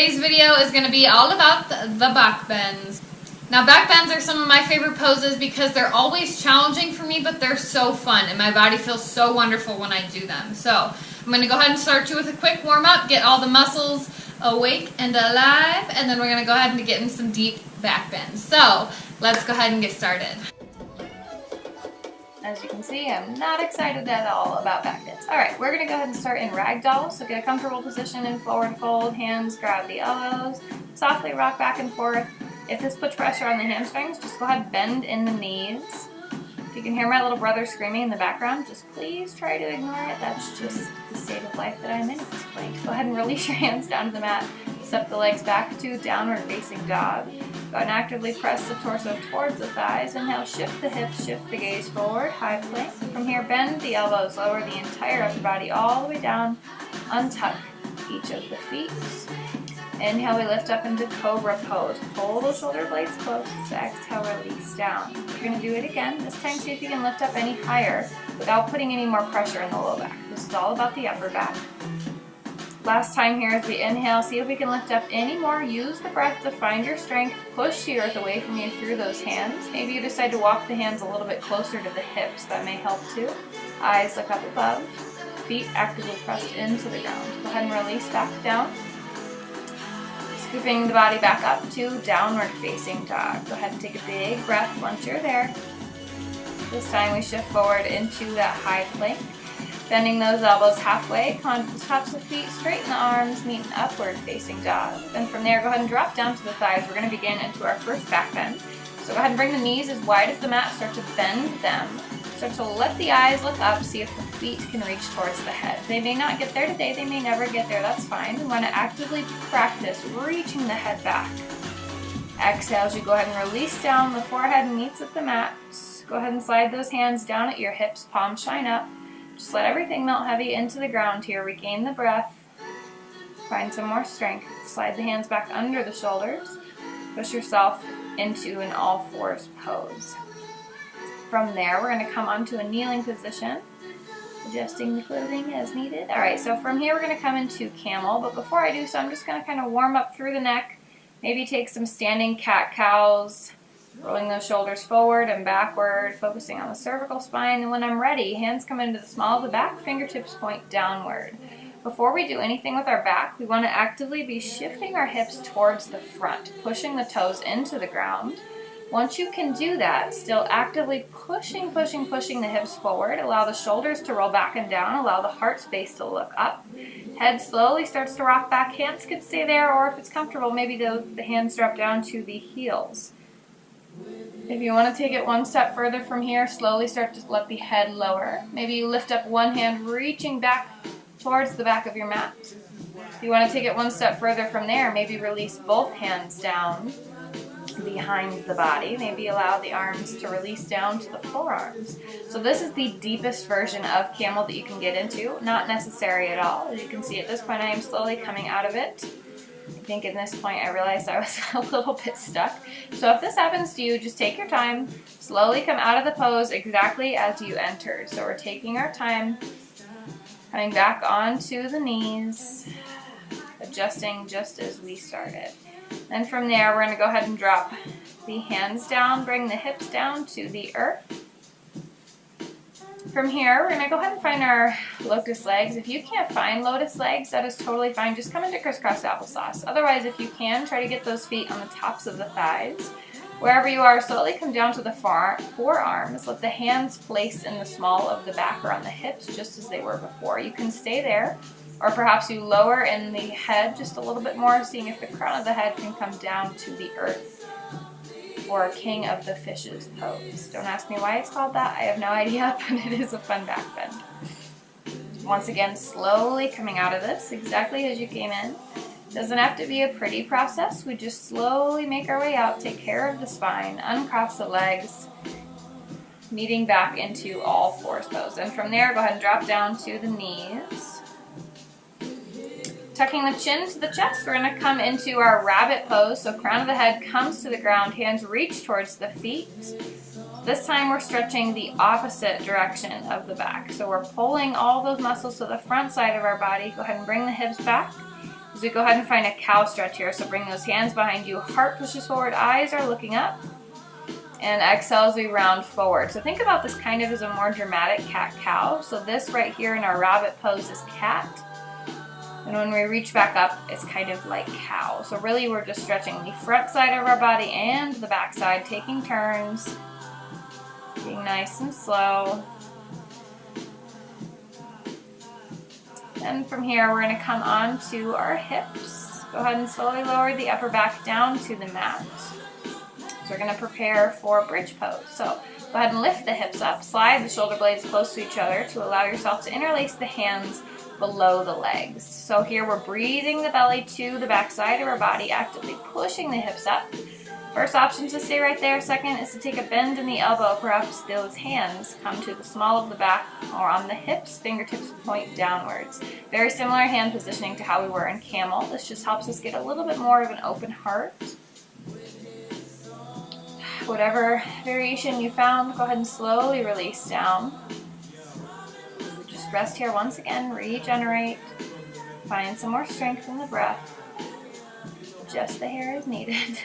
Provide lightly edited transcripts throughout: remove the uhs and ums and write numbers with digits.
today's video is going to be all about the back bends. Now, back bends are some of my favorite poses because they're always challenging for me, but they're so fun, and my body feels so wonderful when I do them. So I'm going to go ahead and start you with a quick warm-up, get all the muscles awake and alive, and then we're going to go ahead and get in some deep back bends. So let's go ahead and get started. As you can see, I'm not excited at all about back bends. Alright, we're going to go ahead and start in ragdoll. So get a comfortable position in forward fold, hands grab the elbows, softly rock back and forth. If this puts pressure on the hamstrings, just go ahead and bend in the knees. If you can hear my little brother screaming in the background, just please try to ignore it. That's just the state of life that I'm in at this point. Go ahead and release your hands down to the mat. Step the legs back to downward facing dog. Go ahead and actively press the torso towards the thighs. Inhale, shift the hips, shift the gaze forward, high plank. From here, bend the elbows, lower the entire upper body all the way down. Untuck each of the feet. Inhale, we lift up into cobra pose. Pull those shoulder blades close. Exhale, release down. You're going to do it again. This time, see if you can lift up any higher without putting any more pressure in the low back. This is all about the upper back. Last time here as we inhale, see if we can lift up any more. Use the breath to find your strength. Push the earth away from you through those hands. Maybe you decide to walk the hands a little bit closer to the hips. That may help too. Eyes look up above. Feet actively pressed into the ground. Go ahead and release back down. Scooping the body back up to downward facing dog. Go ahead and take a big breath once you're there. This time we shift forward into that high plank. Bending those elbows halfway, tops of feet, straighten the arms, meet an upward facing dog. Then from there, go ahead and drop down to the thighs. We're going to begin into our first back bend. So go ahead and bring the knees as wide as the mat, start to bend them. Start to let the eyes look up, see if the feet can reach towards the head. They may not get there today, they may never get there, that's fine. We want to actively practice reaching the head back. Exhale as you go ahead and release down, the forehead meets at the mat. Go ahead and slide those hands down at your hips, palms shine up. Just let everything melt heavy into the ground here. Regain the breath. Find some more strength. Slide the hands back under the shoulders. Push yourself into an all fours pose. From there, we're going to come onto a kneeling position, adjusting the clothing as needed. Alright, so from here we're going to come into camel, but before I do so, I'm just going to kind of warm up through the neck. Maybe take some standing cat-cows. Rolling those shoulders forward and backward, focusing on the cervical spine. And when I'm ready, hands come into the small of the back, fingertips point downward. Before we do anything with our back, we want to actively be shifting our hips towards the front, pushing the toes into the ground. Once you can do that, still actively pushing the hips forward. Allow the shoulders to roll back and down. Allow the heart space to look up. Head slowly starts to rock back. Hands could stay there, or if it's comfortable, maybe the hands drop down to the heels. If you want to take it one step further from here, slowly start to let the head lower. Maybe you lift up one hand, reaching back towards the back of your mat. If you want to take it one step further from there, maybe release both hands down behind the body. Maybe allow the arms to release down to the forearms. So this is the deepest version of camel that you can get into. Not necessary at all. As you can see at this point, I am slowly coming out of it. I think at this point I realized I was a little bit stuck. So if this happens to you, just take your time. Slowly come out of the pose exactly as you entered. So we're taking our time, coming back onto the knees, adjusting just as we started. Then from there, we're going to go ahead and drop the hands down, bring the hips down to the earth. From here, we're going to go ahead and find our lotus legs. If you can't find lotus legs, that is totally fine. Just come into crisscross applesauce. Otherwise, if you can, try to get those feet on the tops of the thighs. Wherever you are, slowly come down to the forearms. Let the hands place in the small of the back or on the hips, just as they were before. You can stay there, or perhaps you lower in the head just a little bit more, seeing if the crown of the head can come down to the earth. Or King of the Fishes pose. Don't ask me why it's called that. I have no idea, but it is a fun back bend. Once again, slowly coming out of this, exactly as you came in. Doesn't have to be a pretty process. We just slowly make our way out, take care of the spine, uncross the legs, meeting back into all fours pose. And from there, go ahead and drop down to the knees. Tucking the chin to the chest, we're going to come into our rabbit pose. So crown of the head comes to the ground, hands reach towards the feet. This time we're stretching the opposite direction of the back. So we're pulling all those muscles to the front side of our body. Go ahead and bring the hips back. As we go ahead and find a cow stretch here. So bring those hands behind you, heart pushes forward, eyes are looking up. And exhale as we round forward. So think about this kind of as a more dramatic cat-cow. So this right here in our rabbit pose is cat. And when we reach back up, it's kind of like cow. So really we're just stretching the front side of our body and the back side, taking turns, being nice and slow. And from here, we're gonna come on to our hips. Go ahead and slowly lower the upper back down to the mat. So we're gonna prepare for bridge pose. So go ahead and lift the hips up, slide the shoulder blades close to each other to allow yourself to interlace the hands below the legs. So here we're breathing the belly to the back side of our body, actively pushing the hips up. First option is to stay right there. Second is to take a bend in the elbow. Perhaps those hands come to the small of the back or on the hips, fingertips point downwards. Very similar hand positioning to how we were in Camel. This just helps us get a little bit more of an open heart. Whatever variation you found, go ahead and slowly release down. Just rest here once again, regenerate, find some more strength in the breath. Just the hair is needed.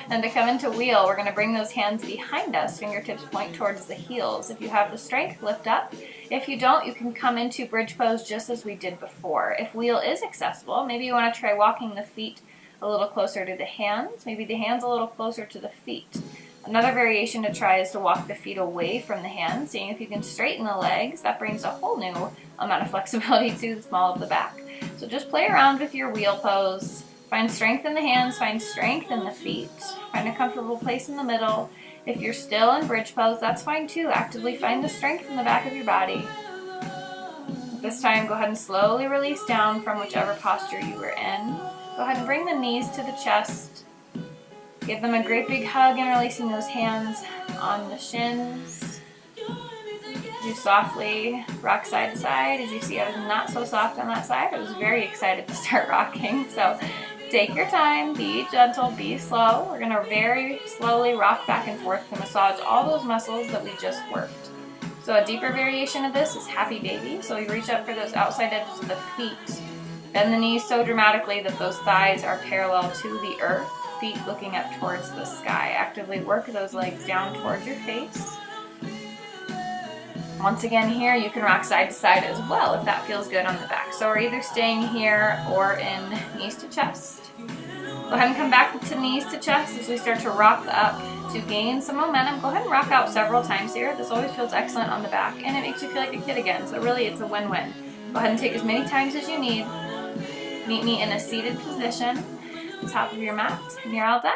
And to come into wheel, we're going to bring those hands behind us, fingertips point towards the heels. If you have the strength, lift up. If you don't, you can come into bridge pose just as we did before. If wheel is accessible, maybe you want to try walking the feet a little closer to the hands, maybe the hands a little closer to the feet. Another variation to try is to walk the feet away from the hands, seeing if you can straighten the legs. That brings a whole new amount of flexibility to the small of the back. So just play around with your wheel pose. Find strength in the hands, find strength in the feet. Find a comfortable place in the middle. If you're still in bridge pose, that's fine too. Actively find the strength in the back of your body. This time, go ahead and slowly release down from whichever posture you were in. Go ahead and bring the knees to the chest. Give them a great big hug and releasing those hands on the shins. Do softly rock side to side. As you see, I was not so soft on that side. I was very excited to start rocking. So take your time, be gentle, be slow. We're gonna very slowly rock back and forth to massage all those muscles that we just worked. So a deeper variation of this is happy baby. So you reach up for those outside edges of the feet. Bend the knees so dramatically that those thighs are parallel to the earth, feet looking up towards the sky. Actively work those legs down towards your face. Once again here, you can rock side to side as well if that feels good on the back. So we're either staying here or in knees to chest. Go ahead and come back to knees to chest as we start to rock up to gain some momentum. Go ahead and rock out several times here. This always feels excellent on the back and it makes you feel like a kid again. So really it's a win-win. Go ahead and take as many times as you need. Meet me in a seated position, the top of your mat, and you're all done.